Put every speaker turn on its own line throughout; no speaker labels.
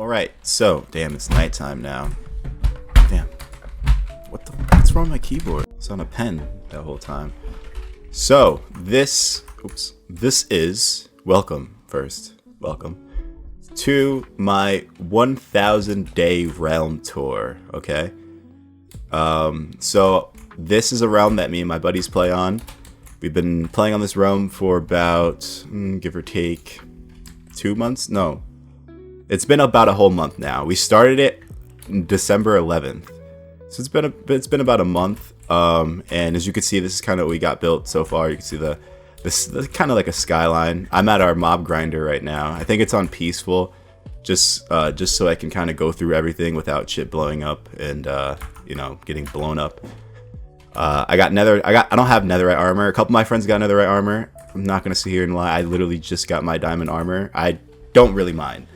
Alright, so, damn, it's nighttime now. Damn. What's wrong with my keyboard? It's on a pen that whole time. So, this is, welcome to my 1,000 day realm tour, okay? So, this is a realm that me and my buddies play on. We've been playing on this realm for about, give or take, 2 months? No. It's been about a whole month now. We started it December 11th. So it's been about a month. And as you can see, this is kind of what we got built so far. You can see this kind of like a skyline. I'm at our mob grinder right now. I think it's on peaceful, just so I can kind of go through everything without shit blowing up and getting blown up. I don't have netherite armor. A couple of my friends got netherite armor. I'm not gonna sit here and lie. I literally just got my diamond armor. I don't really mind.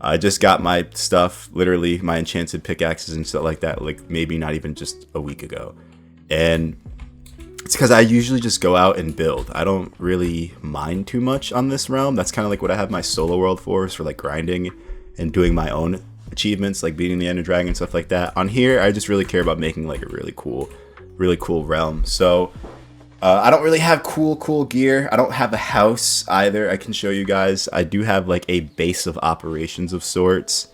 I just got my stuff, literally my enchanted pickaxes and stuff like that, like maybe not even just a week ago. And it's because I usually just go out and build. I don't really mind too much on this realm. That's kind of like what I have my solo world for like grinding and doing my own achievements, like beating the Ender Dragon and stuff like that. On here, I just really care about making like a really cool realm. So I don't really have cool gear. I don't have a house either. I can show you guys. I do have like a base of operations of sorts,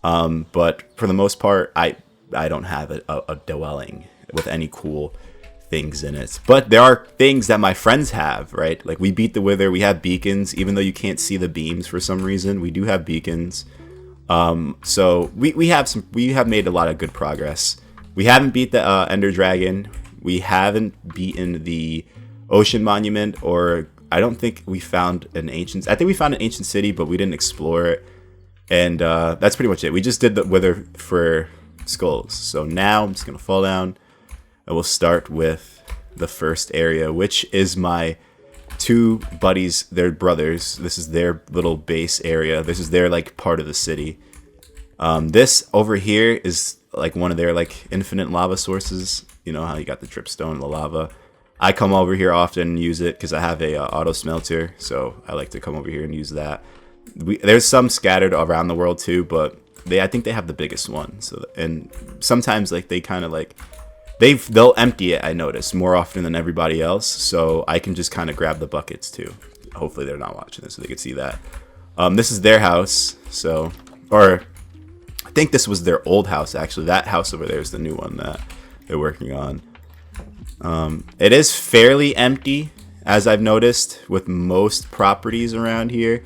but for the most part, I don't have a dwelling with any cool things in it. But there are things that my friends have, right? Like we beat the Wither. We have beacons, even though you can't see the beams for some reason. We do have beacons. So we have made a lot of good progress. We haven't beat the Ender Dragon. We haven't beaten the Ocean Monument, or I don't think we found an ancient... I think we found an ancient city, but we didn't explore it. And that's pretty much it. We just did the Wither for skulls. So now I'm just going to fall down, and we'll start with the first area, which is my two buddies, their brothers. This is their little base area. This is their like part of the city. This over here is like one of their like infinite lava sources. You know how you got the dripstone and the lava. I come over here often and use it because I have a auto smelter, so I like to come over here and use that. There's some scattered around the world too, but I think they have the biggest one. So, and sometimes like they kind of like they'll empty it. I notice more often than everybody else, so I can just kind of grab the buckets too. Hopefully they're not watching this, so they can see that. This is their house, so I think this was their old house actually. That house over there is the new one that they're working on. It is fairly empty, as I've noticed with most properties around here.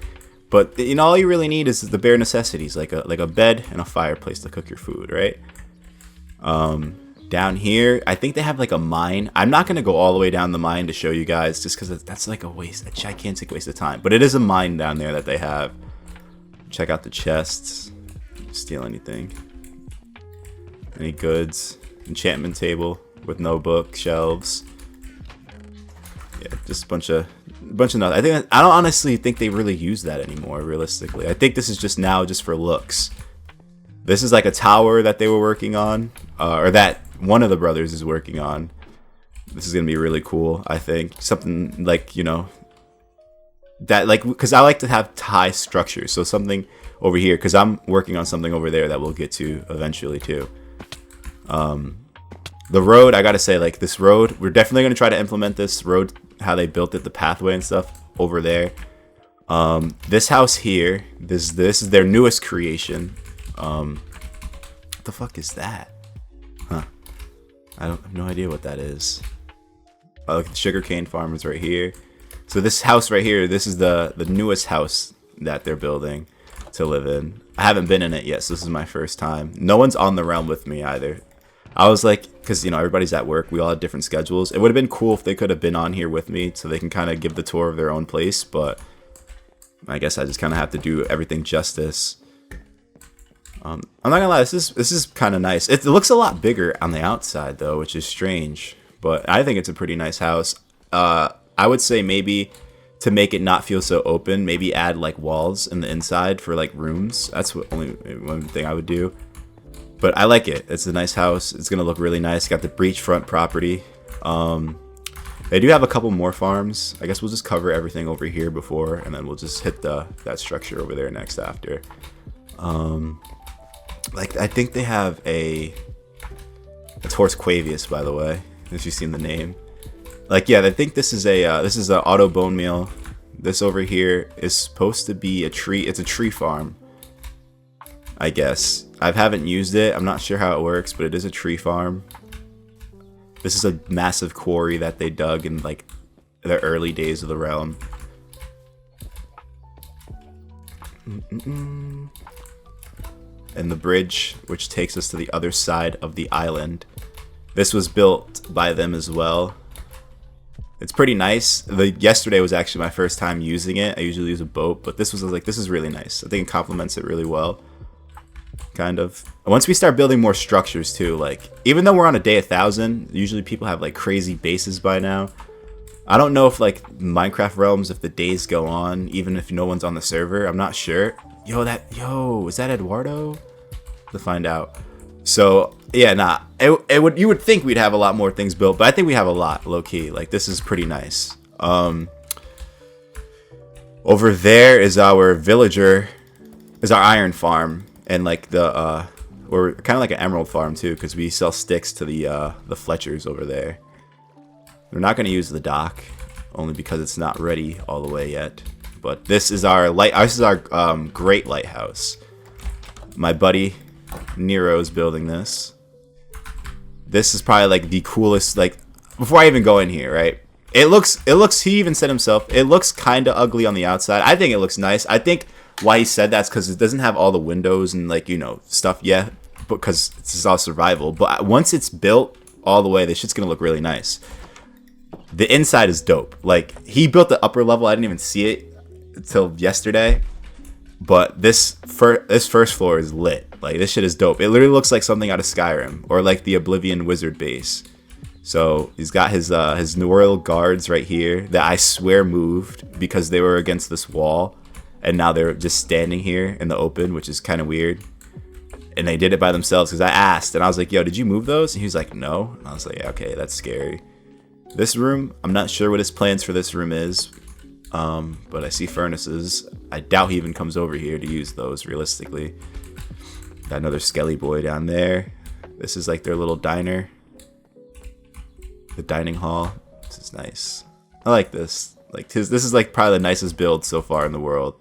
But you know, all you really need is the bare necessities, like a bed and a fireplace to cook your food, right? Down here, I think they have like a mine. I'm not gonna go all the way down the mine to show you guys, just because that's like a gigantic waste of time. But it is a mine down there that they have. Check out the chests. Steal anything? Any goods? Enchantment table with no bookshelves. Yeah, just a bunch of nothing. I don't honestly think they really use that anymore. Realistically, I think this is just now just for looks. This is like a tower that they were working on, or that one of the brothers is working on. This is gonna be really cool. I think something like that because I like to have high structures. So something over here, because I'm working on something over there that we'll get to eventually too. The road, I gotta say, like this road, we're definitely gonna try to implement this road, how they built it, the pathway and stuff over there. This house here, this is their newest creation. What the fuck is that? Huh? I have no idea what that is. Oh, look at the sugarcane farmers right here. So this house right here, this is the newest house that they're building to live in. I haven't been in it yet, so this is my first time. No one's on the realm with me either. I was like, because everybody's at work, we all have different schedules. It would have been cool if they could have been on here with me so they can kind of give the tour of their own place, but I guess I just kind of have to do everything justice. I'm not gonna lie, this is kind of nice. It looks a lot bigger on the outside though, which is strange, but I think it's a pretty nice house. I would say maybe to make it not feel so open, maybe add like walls in the inside for like rooms. That's only one thing I would do. But I like it. It's a nice house. It's gonna look really nice. Got the beachfront property. They do have a couple more farms. I guess we'll just cover everything over here before, and then we'll just hit that structure over there next after. Like I think they have a. It's Horse Quavius, by the way, if you've seen the name. Like, yeah, I think this is a auto bone meal. This over here is supposed to be a tree. It's a tree farm, I guess. I haven't used it. I'm not sure how it works, but it is a tree farm. This is a massive quarry that they dug in like the early days of the realm. And the bridge, which takes us to the other side of the island. This was built by them as well. It's pretty nice. Yesterday was actually my first time using it. I usually use a boat, but this was like, this is really nice. I think it complements it really well. Kind of. Once we start building more structures too, like, even though we're on a day 1,000, usually people have like crazy bases by now. I don't know if like Minecraft realms, if the days go on, even if no one's on the server, I'm not sure. Yo, is that Eduardo? To find out. So yeah, nah, you would think we'd have a lot more things built, but I think we have a lot, low key. Like, this is pretty nice. Over there is our villager, is our iron farm, and like the or kind of like an emerald farm too, because we sell sticks to the Fletchers over there. We're not going to use the dock, only because it's not ready all the way yet. But this is our great lighthouse. My buddy Nero's building this. This is probably like the coolest. Like, before I even go in here, right? It looks. He even said himself, it looks kind of ugly on the outside. I think it looks nice. I think why he said that's because it doesn't have all the windows and like, you know, stuff yet, because this is all survival. But once it's built all the way, this shit's gonna look really nice. The inside is dope. Like, he built the upper level. I didn't even see it until yesterday. But this first floor is lit. Like, this shit is dope. It literally looks like something out of Skyrim, or like the Oblivion Wizard base. So he's got his royal guards right here that I swear moved because they were against this wall, and now they're just standing here in the open, which is kind of weird. And they did it by themselves because I asked, and I was like, "Yo, did you move those?" And he was like, "No." And I was like, yeah, "Okay, that's scary." This room, I'm not sure what his plans for this room is, but I see furnaces. I doubt he even comes over here to use those, realistically. Got another skelly boy down there. This is like their little diner. The dining hall. This is nice. I like this. Like, this is like probably the nicest build so far in the world.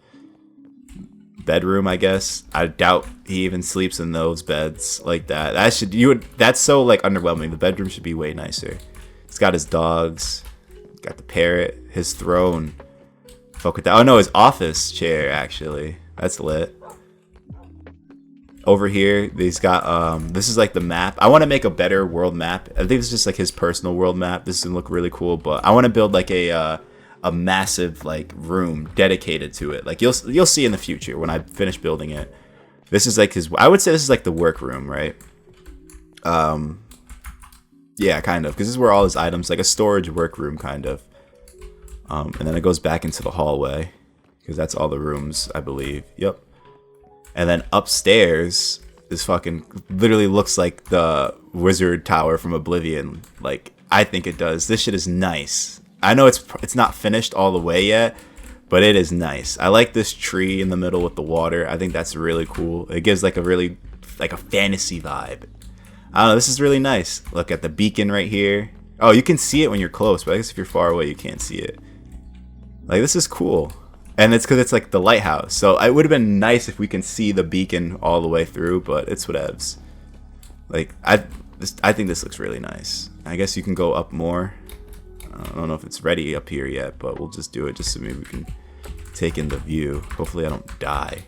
Bedroom, I guess. I doubt he even sleeps in those beds like that. That's so like underwhelming. The bedroom should be way nicer. He's got his dogs, got the parrot, his throne. Fuck with that. Oh no, his office chair, actually. That's lit. Over here, he's got, this is like the map. I want to make a better world map. I think it's just like his personal world map. This is gonna look really cool, but I want to build like a massive like room dedicated to it. Like, you'll see in the future when I finish building it. This is like I would say this is like the work room, right? Yeah, kind of, because this is where all his items, like a storage workroom, kind of. And then it goes back into the hallway, because that's all the rooms, I believe. Yep. And then upstairs is fucking, literally looks like the wizard tower from Oblivion. Like, I think it does. This shit is nice. I know it's not finished all the way yet, but it is nice. I like this tree in the middle with the water. I think that's really cool. It gives like a really, like a fantasy vibe. I don't know, this is really nice. Look at the beacon right here. Oh, you can see it when you're close, but I guess if you're far away, you can't see it. Like, this is cool. And it's because it's like the lighthouse. So it would have been nice if we can see the beacon all the way through, but it's whatevs. Like, I think this looks really nice. I guess you can go up more. I don't know if it's ready up here yet, but we'll just do it just so maybe we can take in the view. Hopefully I don't die.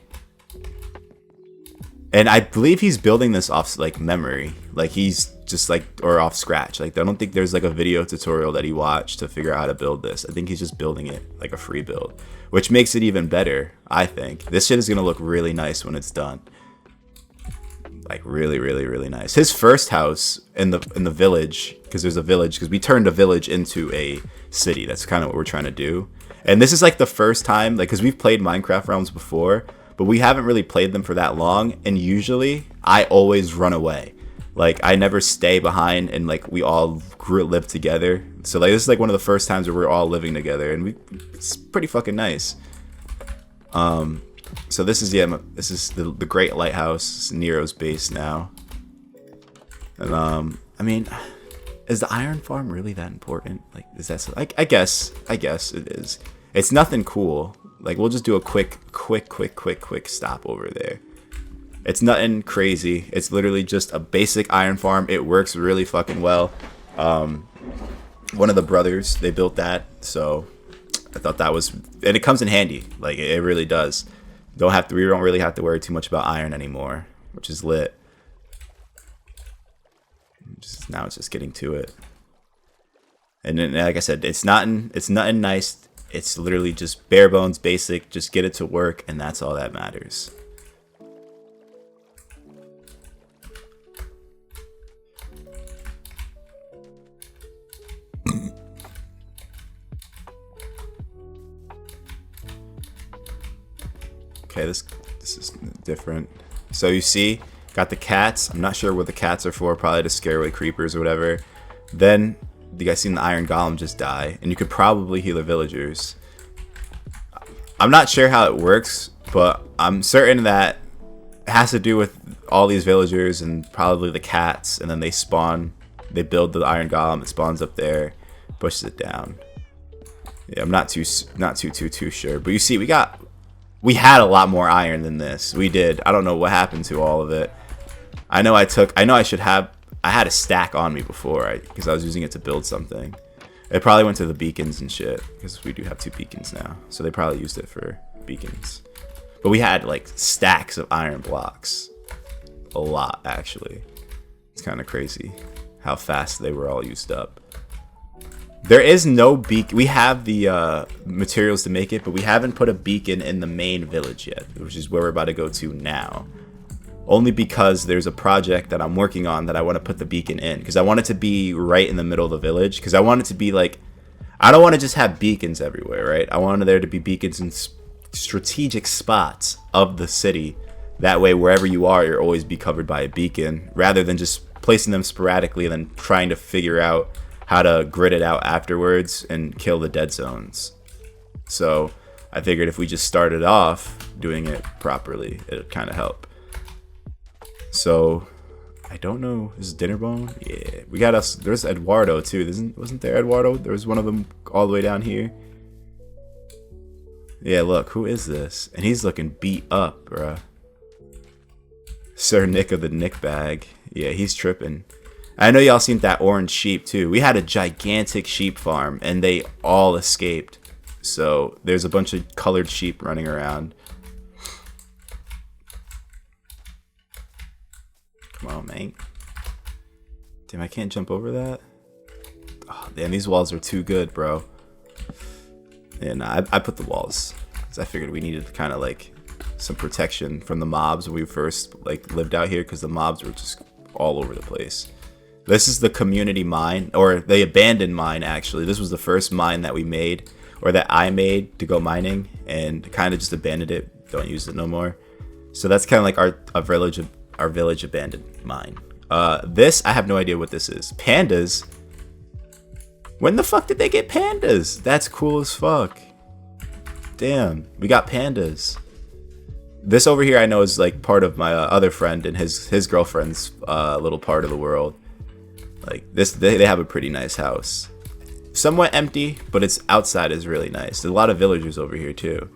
And I believe he's building this off like memory, like he's just like, or off scratch. Like, I don't think there's like a video tutorial that he watched to figure out how to build this. I think he's just building it like a free build, which makes it even better. I think this shit is gonna look really nice when it's done. Like, really, really, really nice. His first house in the village, because there's a village, because we turned a village into a city. That's kind of what we're trying to do. And this is like the first time, like, because we've played Minecraft realms before, but we haven't really played them for that long, and usually I always run away. Like, I never stay behind, and like we all live together. So like, this is like one of the first times where we're all living together, and it's pretty fucking nice. So this is the Great Lighthouse. It's Nero's base now. And I mean, is the iron farm really that important? Like, is that so, I guess it is. It's nothing cool. Like, we'll just do a quick stop over there. It's nothing crazy. It's literally just a basic iron farm. It works really fucking well. One of the brothers, they built that, so I thought that was, and it comes in handy. Like, it really does. We don't really have to worry too much about iron anymore, which is lit. Now it's just getting to it. And then, like I said, it's nothing nice. It's literally just bare bones, basic. Just get it to work, and that's all that matters. Okay, this is different. So you see, got the cats. I'm not sure what the cats are for. Probably to scare away creepers or whatever. Then you guys seen the iron golem just die, and you could probably heal the villagers. I'm not sure how it works, but I'm certain that it has to do with all these villagers and probably the cats, and then they spawn. They build the iron golem. It spawns up there, pushes it down. Yeah, I'm not too sure. But you see, we had a lot more iron than this. We did. I don't know what happened to all of it. I had a stack on me before, because I was using it to build something. It probably went to the beacons and shit, because we do have 2 beacons now. So they probably used it for beacons. But we had like stacks of iron blocks. A lot, actually. It's kind of crazy how fast they were all used up. There is no beacon. We have the materials to make it, but we haven't put a beacon in the main village yet, which is where we're about to go to now. Only because there's a project that I'm working on that I want to put the beacon in, because I want it to be right in the middle of the village, because I want it to be like, I don't want to just have beacons everywhere, right? I want there to be beacons in strategic spots of the city. That way, wherever you are, you'll always be covered by a beacon, rather than just placing them sporadically and then trying to figure out how to grid it out afterwards and kill the dead zones. So I figured if we just started off doing it properly, it would kind of help. So I don't know. Is Dinnerbone? Yeah, we got us. There's Eduardo too. Wasn't there Eduardo? There was one of them all the way down here. Yeah, look, who is this? And he's looking beat up, bruh. Sir Nick of the Nick Bag. Yeah, he's tripping. I know y'all seen that orange sheep too. We had a gigantic sheep farm and they all escaped. So there's a bunch of colored sheep running around. Come on, man. Damn, I can't jump over that. Oh, damn, these walls are too good, bro. Yeah, nah, I put the walls because I figured we needed kind of like some protection from the mobs when we first like lived out here, because the mobs were just all over the place. This is the community mine, or the abandoned mine, actually. This was the first mine that we made, or that I made to go mining, and kind of just abandoned it. Don't use it no more. So that's kind of like our village abandoned mine. This, I have no idea what this is. Pandas? When the fuck did they get pandas? That's cool as fuck. Damn, we got pandas. This over here I know is like part of my other friend and his girlfriend's little part of the world. Like this, they have a pretty nice house. Somewhat empty, but its outside is really nice. There's a lot of villagers over here too.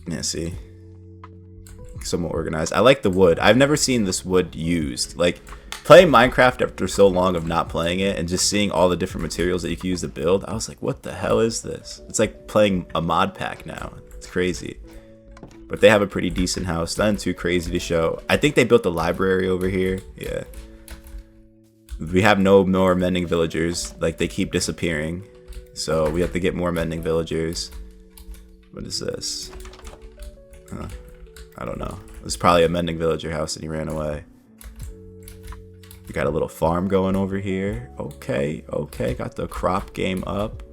Yeah, see, somewhat organized. I like the wood. I've never seen this wood used. Like playing Minecraft after so long of not playing it and just seeing all the different materials that you can use to build, I was like, what the hell is this? It's like playing a mod pack now. It's crazy. But they have a pretty decent house. Nothing too crazy to show. I think they built the library over here. Yeah. We have no more mending villagers. Like, they keep disappearing. So we have to get more mending villagers. What is this? I don't know. It was probably a mending villager house and he ran away. We got a little farm going over here. Okay, okay. Got the crop game up.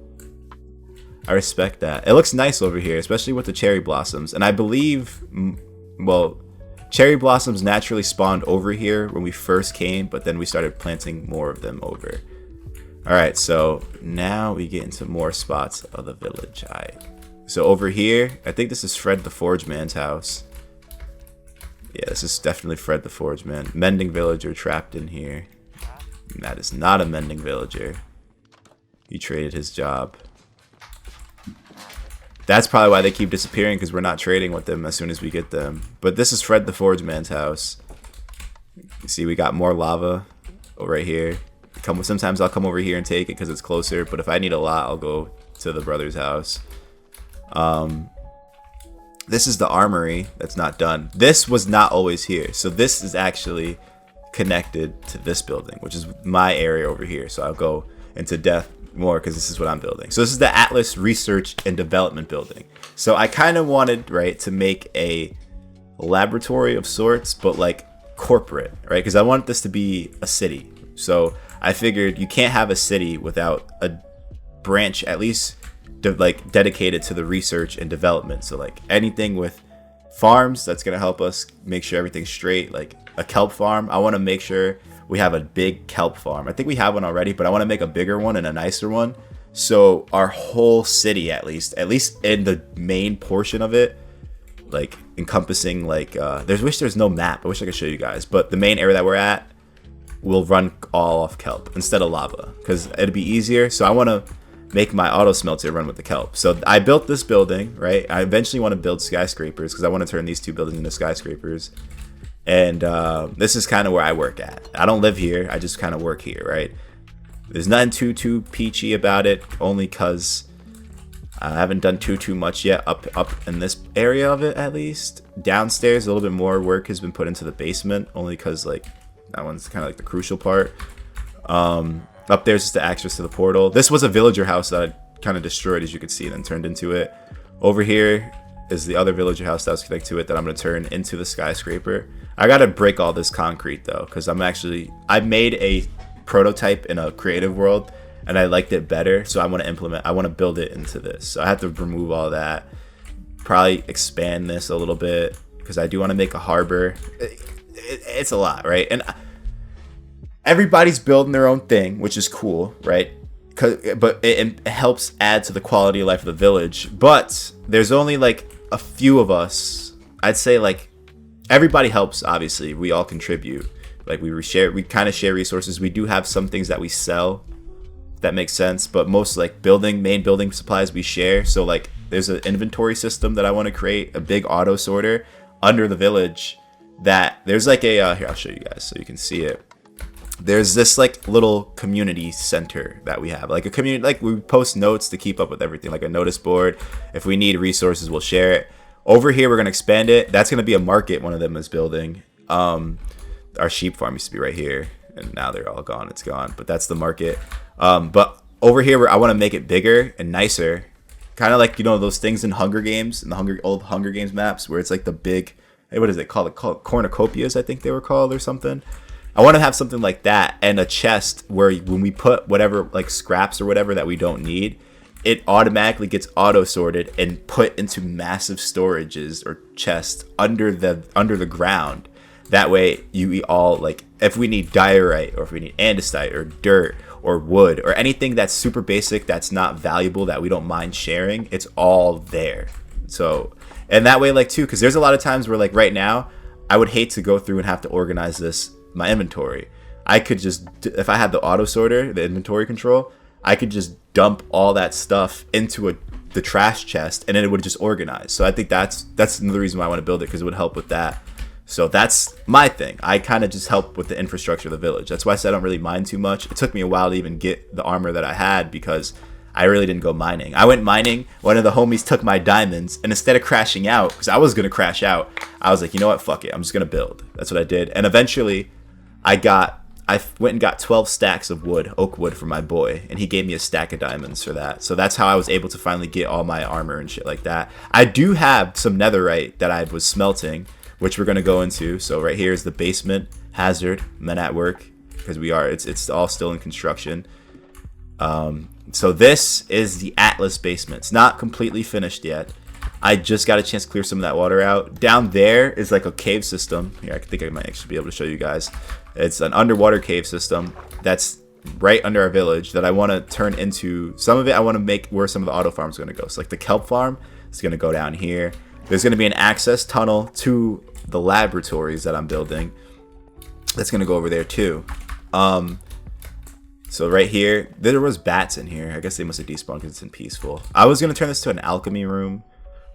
I respect that. It looks nice over here, especially with the cherry blossoms. And I believe, well, cherry blossoms naturally spawned over here when we first came, but then we started planting more of them over. All right, so now we get into more spots of the village. All right, So over here, I think this is Fred the Forge Man's house. Yeah, this is definitely Fred the Forge Man. Mending villager trapped in here. And that is not a mending villager. He traded his job. That's probably why they keep disappearing, because we're not trading with them as soon as we get them. But this is Fred the Forge Man's house. You see, we got more lava right here. Sometimes I'll come over here and take it because it's closer. But if I need a lot, I'll go to the brother's house. This is the armory that's not done. This was not always here. So this is actually connected to this building, which is my area over here. So I'll go into depth more because this is what I'm building. So this is the Atlas Research and Development building. So I kind of wanted, right, to make a laboratory of sorts, but like corporate, right? Because I want this to be a city. So I figured you can't have a city without a branch at least like dedicated to the research and development. So like anything with farms, that's gonna help us make sure everything's straight. Like a kelp farm, I want to make sure we have a big kelp farm. I think we have one already, but I want to make a bigger one and a nicer one. So our whole city, at least in the main portion of it, like encompassing like wish there's no map. I wish I could show you guys, but the main area that we're at will run all off kelp instead of lava because it'd be easier. So I want to make my auto smelter run with the kelp. So I built this building, right? I eventually want to build skyscrapers because I want to turn these two buildings into skyscrapers. And this is kind of where I work at. I don't live here. I just kind of work here, right? There's nothing too peachy about it, only because I haven't done too much yet up in this area of it, at least. Downstairs, a little bit more work has been put into the basement, only because like that one's kind of like the crucial part. Up there's just the access to the portal. This was a villager house that I kind of destroyed, as you can see, and then turned into it. Over here is the other villager house that was connected to it that I'm going to turn into the skyscraper. I got to break all this concrete though, because I made a prototype in a creative world and I liked it better, so I want to build it into this. So I have to remove all that, probably expand this a little bit because I do want to make a harbor. It's a lot, right? And everybody's building their own thing, which is cool, right? But it helps add to the quality of life of the village. But there's only like a few of us. I'd say like everybody helps. Obviously, we all contribute. Like we kind of share resources. We do have some things that we sell. That makes sense. But most like main building supplies we share. So like there's an inventory system that I want to create, a big auto sorter under the village. That there's like a here, I'll show you guys so you can see it. There's this like little community center that we have, like a community, like we post notes to keep up with everything, like a notice board. If we need resources, we'll share it. Over here, we're going to expand it. That's going to be a market. One of them is building. Our sheep farm used to be right here and now they're all gone. It's gone, but that's the market. But over here, I want to make it bigger and nicer. Kind of like, you know, those things in Hunger Games, in the old Hunger Games maps where it's like the big, hey, what is it called? Cornucopias, I think they were called, or something. I want to have something like that and a chest where when we put whatever like scraps or whatever that we don't need, it automatically gets auto sorted and put into massive storages or chests under the ground. That way you all like if we need diorite or if we need andesite or dirt or wood or anything that's super basic that's not valuable that we don't mind sharing, it's all there. So and that way like too, because there's a lot of times where like right now I would hate to go through and have to organize my inventory. I could just, if I had the auto sorter, the inventory control, I could just dump all that stuff into the trash chest and then it would just organize. So I think that's another reason why I want to build it, because it would help with that. So that's my thing. I kind of just help with the infrastructure of the village. That's why I said I don't really mine too much. It took me a while to even get the armor that I had because I really didn't go mining. I went mining. One of the homies took my diamonds, and instead of crashing out, because I was going to crash out, I was like, you know what? Fuck it. I'm just going to build. That's what I did. And eventually I went and got 12 stacks of wood, oak wood, for my boy, and he gave me a stack of diamonds for that. So that's how I was able to finally get all my armor and shit like that. I do have some netherite that I was smelting, which we're going to go into. So right here is the basement hazard, men at work, because it's all still in construction. So this is the Atlas basement. It's not completely finished yet. I just got a chance to clear some of that water out. Down there is like a cave system. Here, I think I might actually be able to show you guys. It's an underwater cave system that's right under our village that I want to turn into, some of it I want to make where some of the auto farms are going to go. So like the kelp farm, It's going to go down here. There's going to be an access tunnel to the laboratories that I'm building. That's going to go over there too. So right here, there was bats in here. I guess they must have despawned because it's in peaceful. I was going to turn this to an alchemy room.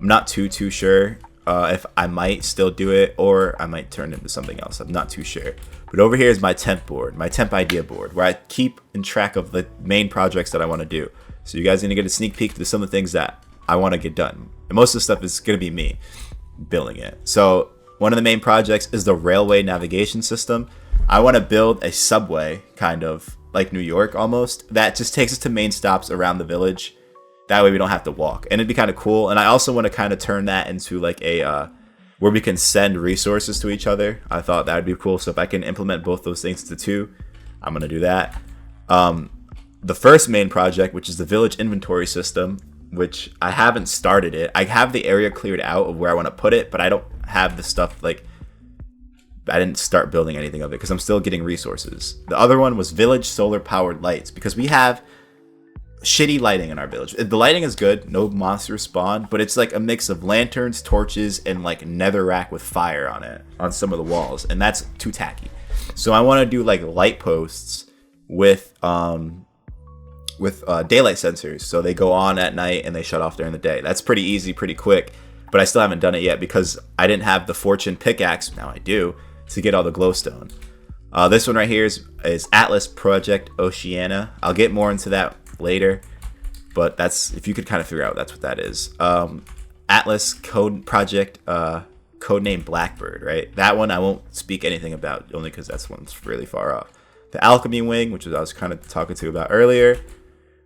I'm not too sure if I might still do it, or I might turn it into something else. I'm not too sure. But over here is my temp board, my temp idea board, where I keep in track of the main projects that I want to do. So you guys are going to get a sneak peek to some of the things that I want to get done. And most of the stuff is going to be me building it. So one of the main projects is the railway navigation system. I want to build a subway, kind of like New York almost, that just takes us to main stops around the village. That way we don't have to walk, and it'd be kind of cool. And I also want to kind of turn that into like a where we can send resources to each other. I thought that would be cool. So if I can implement both those things to 2, I'm gonna do that. The first main project, which is the village inventory system, which I haven't started it. I have the area cleared out of where I want to put it, but I don't have the stuff, like I didn't start building anything of it because I'm still getting resources. The other one was village solar powered lights, because we have shitty lighting in our village. The lighting is good, no monsters spawn, but it's like a mix of lanterns, torches, and like netherrack with fire on it on some of the walls, and that's too tacky. So I want to do like light posts with daylight sensors, so they go on at night and they shut off during the day. That's pretty easy, pretty quick, but I still haven't done it yet because I didn't have the fortune pickaxe. Now I do, to get all the glowstone. This one right here is Atlas Project Oceania. I'll get more into that later, but that's, if you could kind of figure out, that's what that is. Atlas Code Project, codename Blackbird, right? That one I won't speak anything about, only because that's one's really far off. The Alchemy Wing, which I was kind of talking to about earlier.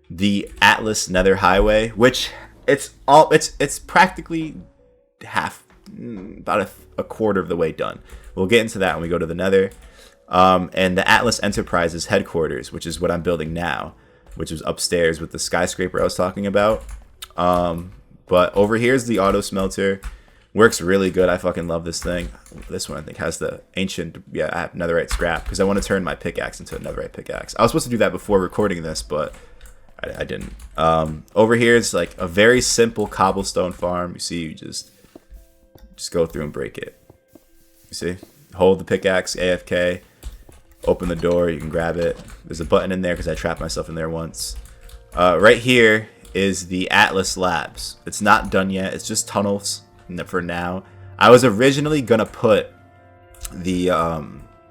The Atlas Nether Highway, which it's practically half, about a quarter of the way done. We'll get into that when we go to the Nether. And the Atlas Enterprises headquarters, which is what I'm building now, which is upstairs with the skyscraper I was talking about. But over here is the auto smelter. Works really good. I fucking love this thing. This one I think has the ancient, I have netherite scrap because I want to turn my pickaxe into a netherite pickaxe. I was supposed to do that before recording this, but I didn't. Over here is like a very simple cobblestone farm. You see, you just go through and break it. You see, hold the pickaxe, AFK, open the door, you can grab it. There's a button in there because I trapped myself in there once. Right here is the Atlas Labs. It's not done yet. It's just tunnels for now. I was originally gonna put the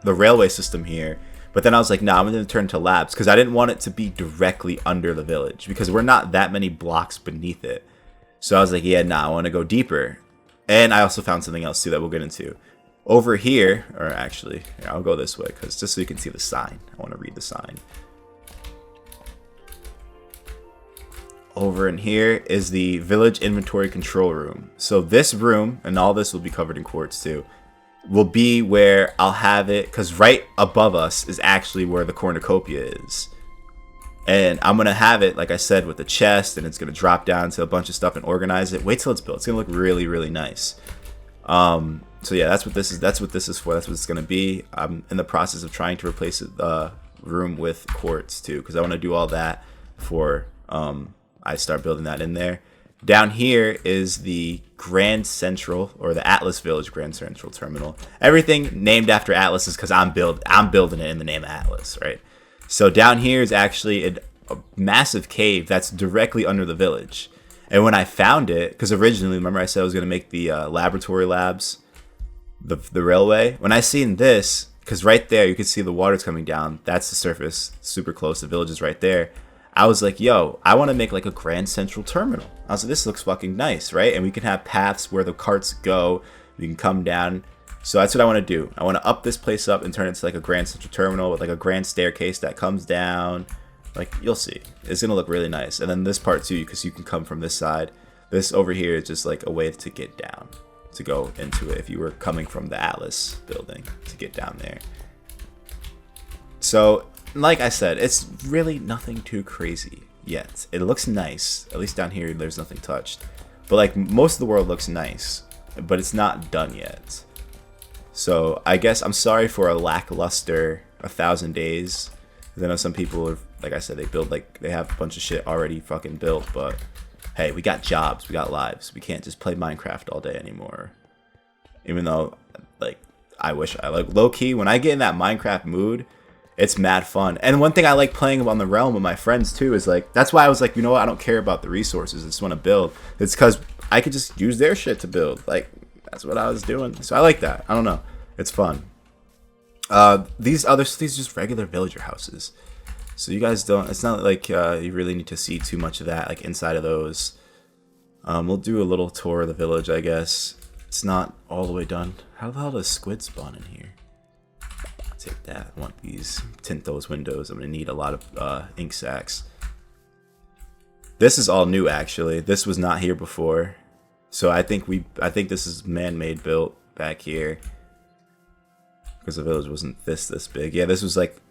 railway system here, but then I was like, nah, I'm gonna turn to labs because I didn't want it to be directly under the village because we're not that many blocks beneath it. So I was like, yeah, nah, I want to go deeper. And I also found something else too that we'll get into. Over here, or actually, yeah, I'll go this way because just so you can see the sign. I want to read the sign. Over in here is the village inventory control room. So this room, and all this will be covered in quartz too, will be where I'll have it, because right above us is actually where the cornucopia is. And I'm going to have it, like I said, with the chest, and it's going to drop down to a bunch of stuff and organize it. Wait till it's built. It's going to look really, really nice. So yeah, that's what this is. That's what this is for. That's what it's going to be. I'm in the process of trying to replace the room with quartz too, because I want to do all that before I start building that in there. Down here is the Grand Central, or the Atlas Village Grand Central Terminal. Everything named after Atlas is because I'm building it in the name of Atlas, right? So down here is actually a massive cave that's directly under the village. And when I found it, because originally, remember I said I was going to make the laboratory labs, the railway? When I seen this, because right there you can see the water's coming down, that's the surface, super close, the village is right there. I was like, yo, I want to make like a Grand Central Terminal. I was like, this looks fucking nice, right? And we can have paths where the carts go, we can come down. So that's what I want to do. I want to up this place up and turn it into like a Grand Central Terminal with like a grand staircase that comes down. Like, you'll see. It's going to look really nice. And then this part too, because you can come from this side. This over here is just like a way to get down, to go into it if you were coming from the Atlas building to get down there. So, like I said, it's really nothing too crazy yet. It looks nice. At least down here, there's nothing touched. But like, most of the world looks nice, but it's not done yet. So I guess I'm sorry for a lackluster 1,000 days. I know some people are, like I said, they have a bunch of shit already fucking built, but hey, we got jobs, we got lives. We can't just play Minecraft all day anymore. Even though, like, I wish I, like, low-key, when I get in that Minecraft mood, it's mad fun. And one thing I like playing on the realm with my friends, too, is, like, that's why I was like, you know what, I don't care about the resources. I just want to build. It's because I could just use their shit to build. Like, that's what I was doing. So I like that. I don't know. It's fun. These just regular villager houses. So you guys don't, it's not like you really need to see too much of that, like, inside of those. We'll do a little tour of the village, I guess. It's not all the way done. How the hell does squid spawn in here? Take that. I want these. Tint those windows. I'm gonna need a lot of ink sacks. This is all new, actually. This was not here before, so I think this is man-made built back here because the village wasn't this big. Yeah, this was like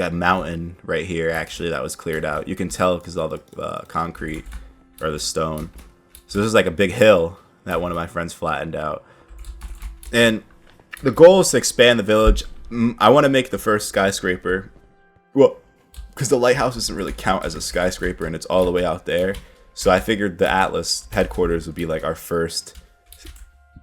a mountain right here, actually, that was cleared out. You can tell because all the concrete or the stone. So this is like a big hill that one of my friends flattened out. And the goal is to expand the village. I want to make the first skyscraper. Well, because the lighthouse doesn't really count as a skyscraper and it's all the way out there. So I figured the Atlas headquarters would be like our first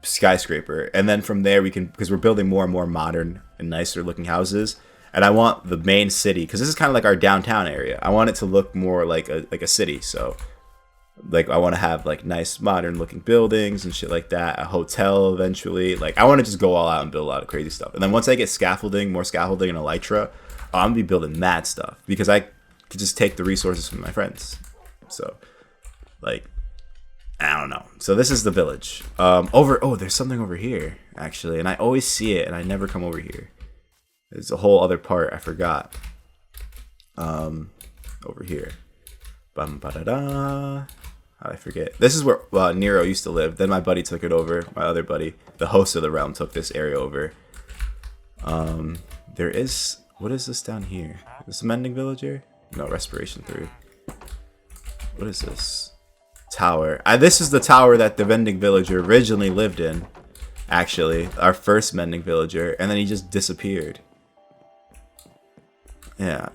skyscraper. And then from there we can, because we're building more and more modern and nicer looking houses. And I want the main city, because this is kind of like our downtown area. I want it to look more like a city. So like I want to have like nice modern looking buildings and shit like that, a hotel eventually. Like I want to just go all out and build a lot of crazy stuff. And then once I get scaffolding, more scaffolding and elytra, I'm gonna be building mad stuff because I could just take the resources from my friends. So like I don't know. So this is the village. There's something over here actually, and I always see it and I never come over here. There's a whole other part I forgot. Over here. Bum-ba-da-da. I forget. This is where Nero used to live. Then my buddy took it over. My other buddy, the host of the realm, took this area over. There is... What is this down here? Is this a mending villager? No, respiration 3. What is this? Tower. This is the tower that the mending villager originally lived in. Actually, our first mending villager. And then he just disappeared. Yeah.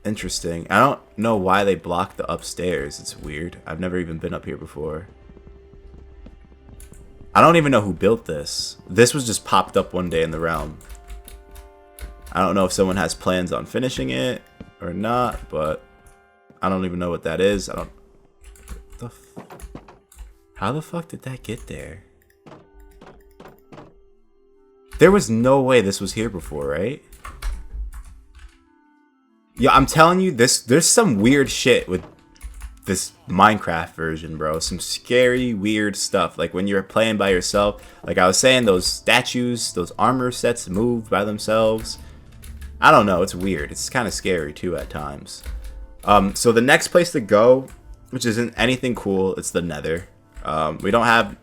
Interesting. I don't know why they blocked the upstairs. It's weird. I've never even been up here before. I don't even know who built this. This was just popped up one day in the realm. I don't know if someone has plans on finishing it or not, but I don't even know what that is. How the fuck did that get there? There was no way this was here before, right? Yeah, I'm telling you, there's some weird shit with this Minecraft version, bro. Some scary, weird stuff. Like when you're playing by yourself, like I was saying, those statues, those armor sets move by themselves. I don't know, it's weird. It's kind of scary too at times. So the next place to go, which isn't anything cool, it's the Nether. We don't have,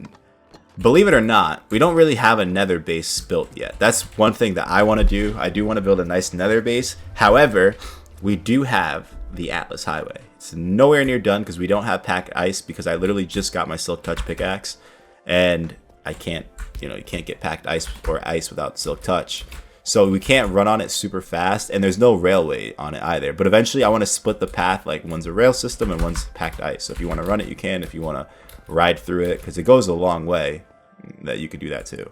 believe it or not, we don't really have a Nether base built yet. That's one thing that I want to do. I do want to build a nice Nether base. However, we do have the Atlas Highway. It's nowhere near done because we don't have packed ice, because I literally just got my Silk Touch pickaxe and I can't, you can't get packed ice or ice without Silk Touch. So we can't run on it super fast, and there's no railway on it either. But eventually I want to split the path, like one's a rail system and one's packed ice. So if you want to run it, you can. If you want to ride through it, because it goes a long way, that you could do that too.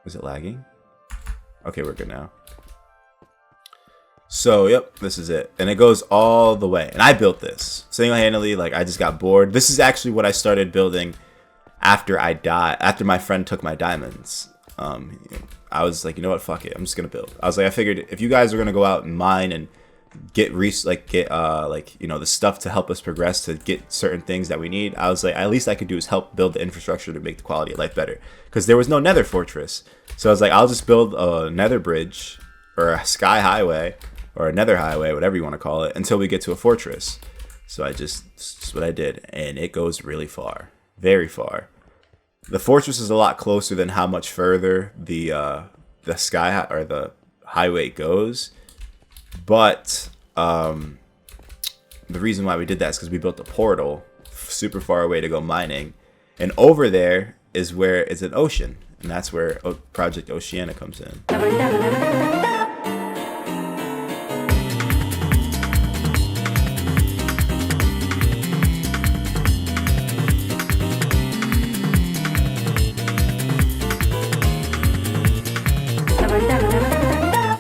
Is it lagging? Okay, we're good now. So, yep, this is it. And it goes all the way. And I built this single-handedly. Like, I just got bored. This is actually what I started building after I died, after my friend took my diamonds. I was like, you know what, fuck it, I'm just gonna build. I was like, I figured if you guys are gonna go out and mine and get the stuff to help us progress, to get certain things that we need, I was like, at least I could do is help build the infrastructure to make the quality of life better, because there was no Nether fortress. So I was like, I'll just build a Nether bridge or a sky highway or a Nether highway, whatever you want to call it, until we get to a fortress. So that's what I did, and it goes really far, very far. The fortress is a lot closer than how much further the sky or the highway goes. But the reason why we did that is because we built a portal super far away to go mining, and over there is where it's an ocean, and that's where Project Oceana comes in.